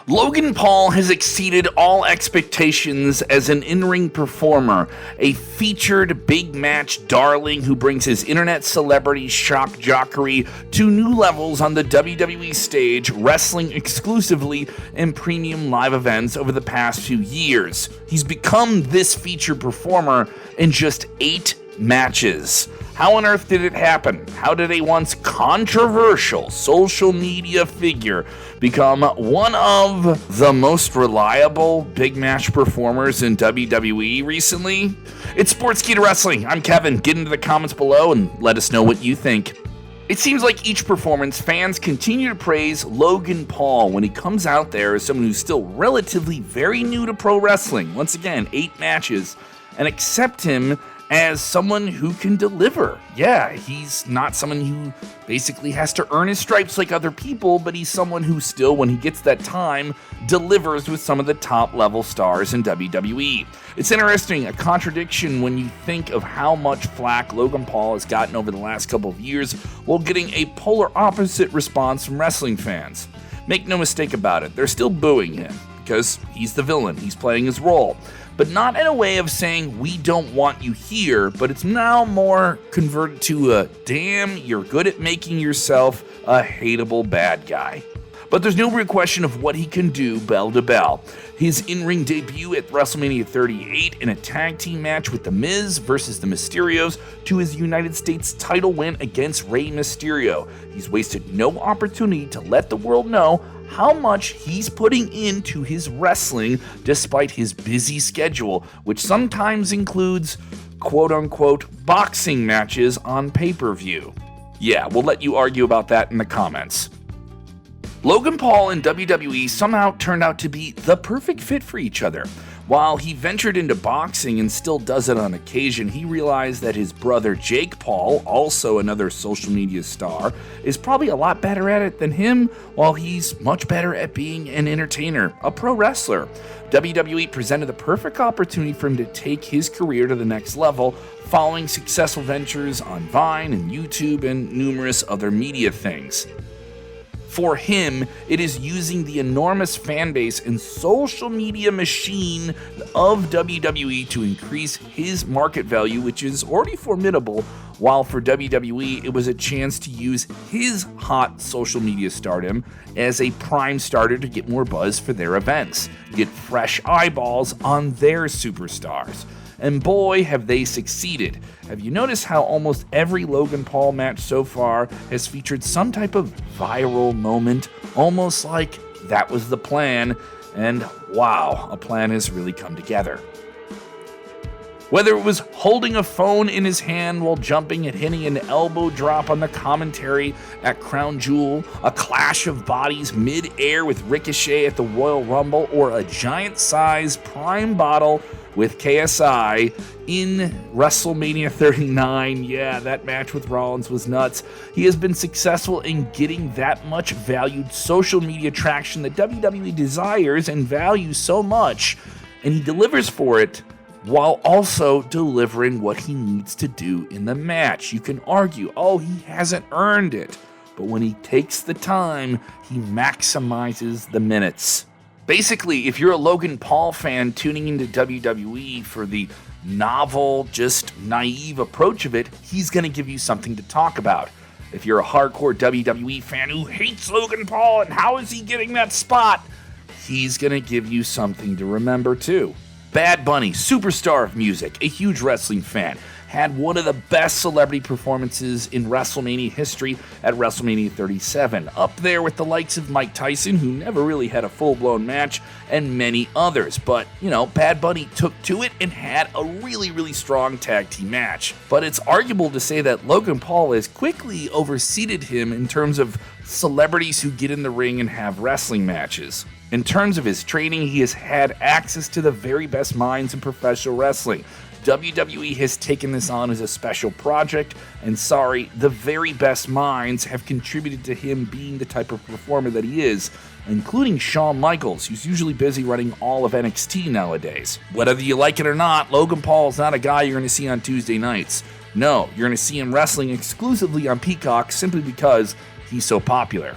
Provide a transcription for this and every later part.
Logan Paul has exceeded all expectations as an in-ring performer, a featured big match darling who brings his internet celebrity shock jockery to new levels on the WWE stage, wrestling exclusively in premium live events over the past few years. He's become this featured performer in just 8 matches. How on earth did it happen? How did a once controversial social media figure become one of the most reliable big match performers in WWE recently? It's Sportskeeda Wrestling. I'm Kevin. Get into the comments below and let us know what you think. It seems like each performance, fans continue to praise Logan Paul when he comes out there as someone who's still relatively very new to pro wrestling. Once again, 8 matches, and accept him as someone who can deliver. Yeah, he's not someone who basically has to earn his stripes like other people, but he's someone who still, when he gets that time, delivers with some of the top level stars in WWE. It's interesting, a contradiction when you think of how much flack Logan Paul has gotten over the last couple of years while getting a polar opposite response from wrestling fans. Make no mistake about it, they're still booing him because he's the villain, he's playing his role. But not in a way of saying, we don't want you here, but it's now more converted to a, damn, you're good at making yourself a hateable bad guy. But there's no real question of what he can do bell to bell. His in-ring debut at WrestleMania 38 in a tag team match with The Miz versus the Mysterios to his United States title win against Rey Mysterio. He's wasted no opportunity to let the world know how much he's putting into his wrestling despite his busy schedule, which sometimes includes quote-unquote boxing matches on pay-per-view. Yeah, we'll let you argue about that in the comments. Logan Paul and WWE somehow turned out to be the perfect fit for each other. While he ventured into boxing and still does it on occasion, he realized that his brother Jake Paul, also another social media star, is probably a lot better at it than him, while he's much better at being an entertainer, a pro wrestler. WWE presented the perfect opportunity for him to take his career to the next level, following successful ventures on Vine and YouTube and numerous other media things. For him, it is using the enormous fan base and social media machine of WWE to increase his market value, which is already formidable, while for WWE, it was a chance to use his hot social media stardom as a prime starter to get more buzz for their events, get fresh eyeballs on their superstars. And boy, have they succeeded. Have you noticed how almost every Logan Paul match so far has featured some type of viral moment, almost like that was the plan, and wow, a plan has really come together. Whether it was holding a phone in his hand while jumping and hitting an elbow drop on the commentary at Crown Jewel, a clash of bodies mid-air with Ricochet at the Royal Rumble, or a giant-sized prime bottle with KSI in WrestleMania 39. Yeah, that match with Rollins was nuts. He has been successful in getting that much valued social media traction that WWE desires and values so much, and he delivers for it while also delivering what he needs to do in the match. You can argue, oh, he hasn't earned it, but when he takes the time, he maximizes the minutes. Basically, if you're a Logan Paul fan tuning into WWE for the novel, just naive approach of it, he's going to give you something to talk about. If you're a hardcore WWE fan who hates Logan Paul and how is he getting that spot, he's going to give you something to remember too. Bad Bunny, superstar of music, a huge wrestling fan, had one of the best celebrity performances in WrestleMania history at WrestleMania 37, up there with the likes of Mike Tyson, who never really had a full-blown match, and many others. But, Bad Bunny took to it and had a really, really strong tag team match. But it's arguable to say that Logan Paul has quickly overseeded him in terms of celebrities who get in the ring and have wrestling matches. In terms of his training, he has had access to the very best minds in professional wrestling. WWE has taken this on as a special project, and the very best minds have contributed to him being the type of performer that he is, including Shawn Michaels, who's usually busy running all of NXT nowadays. Whether you like it or not, Logan Paul is not a guy you're going to see on Tuesday nights. No, you're going to see him wrestling exclusively on Peacock simply because he's so popular.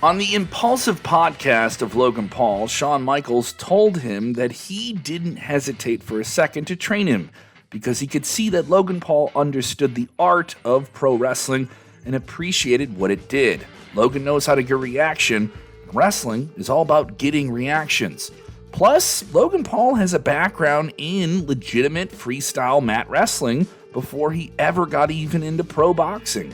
On the Impulsive podcast of Logan Paul, Shawn Michaels told him that he didn't hesitate for a second to train him because he could see that Logan Paul understood the art of pro wrestling and appreciated what it did. Logan knows how to get reaction. Wrestling is all about getting reactions. Plus, Logan Paul has a background in legitimate freestyle mat wrestling before he ever got even into pro boxing.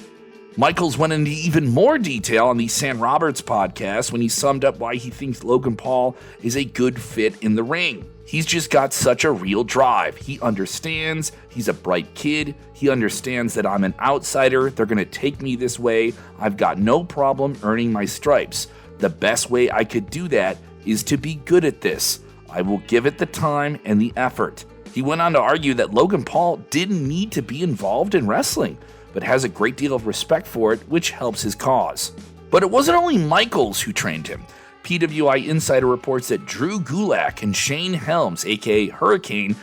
Michaels went into even more detail on the Sam Roberts podcast when he summed up why he thinks Logan Paul is a good fit in the ring. He's just got such a real drive. He understands, he's a bright kid, he understands that I'm an outsider, they're going to take me this way, I've got no problem earning my stripes. The best way I could do that is to be good at this. I will give it the time and the effort. He went on to argue that Logan Paul didn't need to be involved in wrestling, but has a great deal of respect for it, which helps his cause. But it wasn't only Michaels who trained him. PWI Insider reports that Drew Gulak and Shane Helms, aka Hurricane,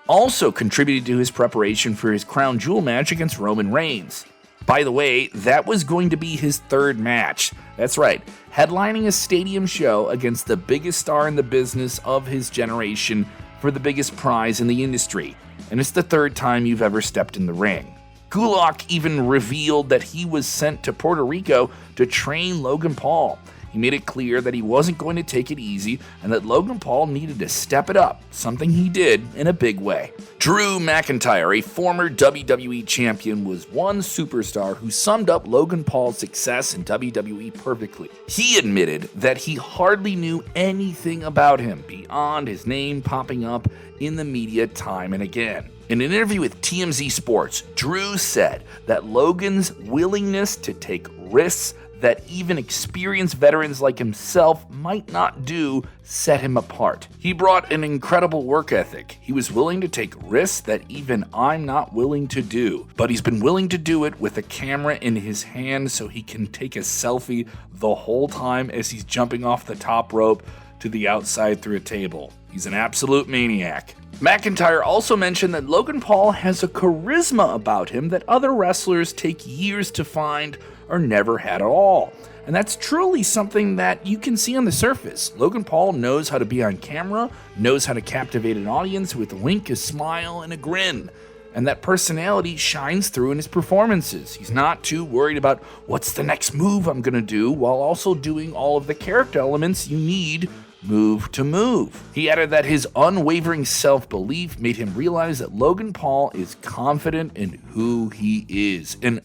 also contributed to his preparation for his crown jewel match against Roman Reigns. By the way, that was going to be his third match. That's right, headlining a stadium show against the biggest star in the business of his generation for the biggest prize in the industry. And it's the third time you've ever stepped in the ring. Gulak even revealed that he was sent to Puerto Rico to train Logan Paul. He made it clear that he wasn't going to take it easy and that Logan Paul needed to step it up, something he did in a big way. Drew McIntyre, a former WWE champion, was one superstar who summed up Logan Paul's success in WWE perfectly. He admitted that he hardly knew anything about him beyond his name popping up in the media time and again. In an interview with TMZ Sports, Drew said that Logan's willingness to take risks that even experienced veterans like himself might not do set him apart. He brought an incredible work ethic. He was willing to take risks that even I'm not willing to do, but he's been willing to do it with a camera in his hand so he can take a selfie the whole time as he's jumping off the top rope to the outside through a table. He's an absolute maniac. McIntyre also mentioned that Logan Paul has a charisma about him that other wrestlers take years to find or never had at all. And that's truly something that you can see on the surface. Logan Paul knows how to be on camera, knows how to captivate an audience with a wink, a smile, and a grin. And that personality shines through in his performances. He's not too worried about what's the next move I'm going to do, while also doing all of the character elements you need move to move. He added that his unwavering self-belief made him realize that Logan Paul is confident in who he is. And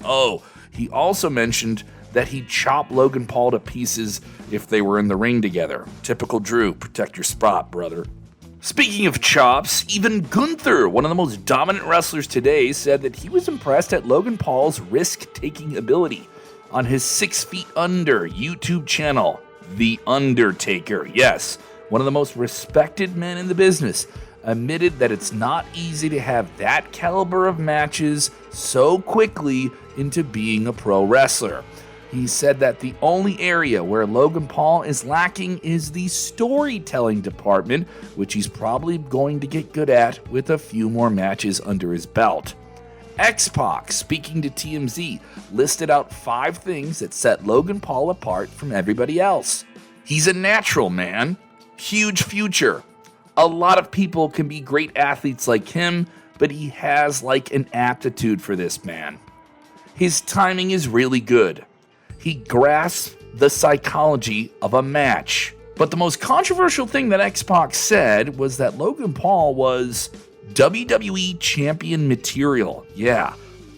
he also mentioned that he'd chop Logan Paul to pieces if they were in the ring together. Typical Drew, protect your spot, brother. Speaking of chops, even Gunther, one of the most dominant wrestlers today, said that he was impressed at Logan Paul's risk-taking ability. On his 6 Feet Under YouTube channel, The Undertaker, yes, one of the most respected men in the business, admitted that it's not easy to have that caliber of matches so quickly into being a pro wrestler. He said that the only area where Logan Paul is lacking is the storytelling department, which he's probably going to get good at with a few more matches under his belt. X-Pac, speaking to TMZ, listed out 5 things that set Logan Paul apart from everybody else. He's a natural, man. Huge future. A lot of people can be great athletes like him, but he has like an aptitude for this, man. His timing is really good. He grasps the psychology of a match. But the most controversial thing that X-Pac said was that Logan Paul was WWE champion material. Yeah.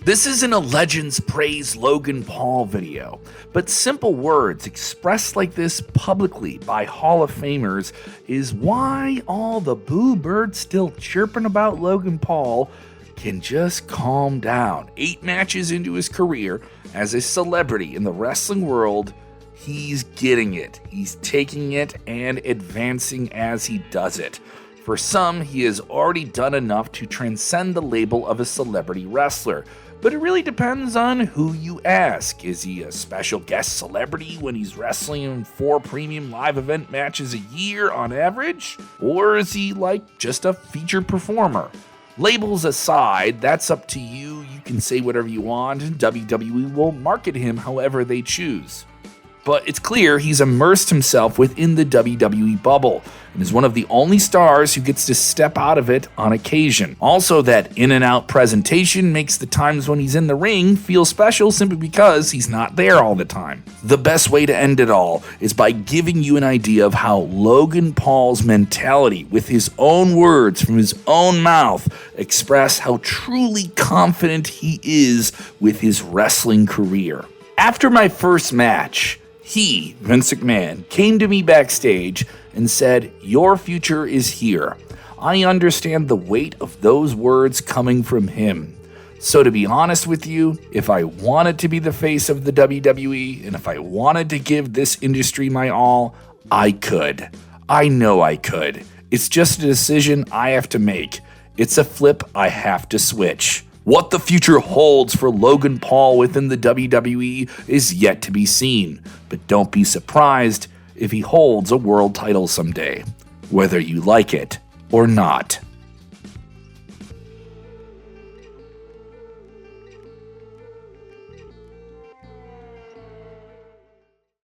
This isn't a Legends Praise Logan Paul video, but simple words expressed like this publicly by Hall of Famers is why all the boo birds still chirping about Logan Paul can just calm down. 8 matches into his career as a celebrity in the wrestling world, he's getting it. He's taking it and advancing as he does it. For some, he has already done enough to transcend the label of a celebrity wrestler. But it really depends on who you ask. Is he a special guest celebrity when he's wrestling in 4 premium live event matches a year on average? Or is he like just a featured performer? Labels aside, that's up to you. You can say whatever you want, and WWE will market him however they choose. but it's clear he's immersed himself within the WWE bubble and is one of the only stars who gets to step out of it on occasion. Also, that in-and-out presentation makes the times when he's in the ring feel special simply because he's not there all the time. The best way to end it all is by giving you an idea of how Logan Paul's mentality, with his own words from his own mouth, express how truly confident he is with his wrestling career. After my first match, he, Vince McMahon, came to me backstage and said, "Your future is here." I understand the weight of those words coming from him. So to be honest with you, if I wanted to be the face of the WWE and if I wanted to give this industry my all, I could. I know I could. It's just a decision I have to make. It's a flip I have to switch. What the future holds for Logan Paul within the WWE is yet to be seen, but don't be surprised if he holds a world title someday, whether you like it or not.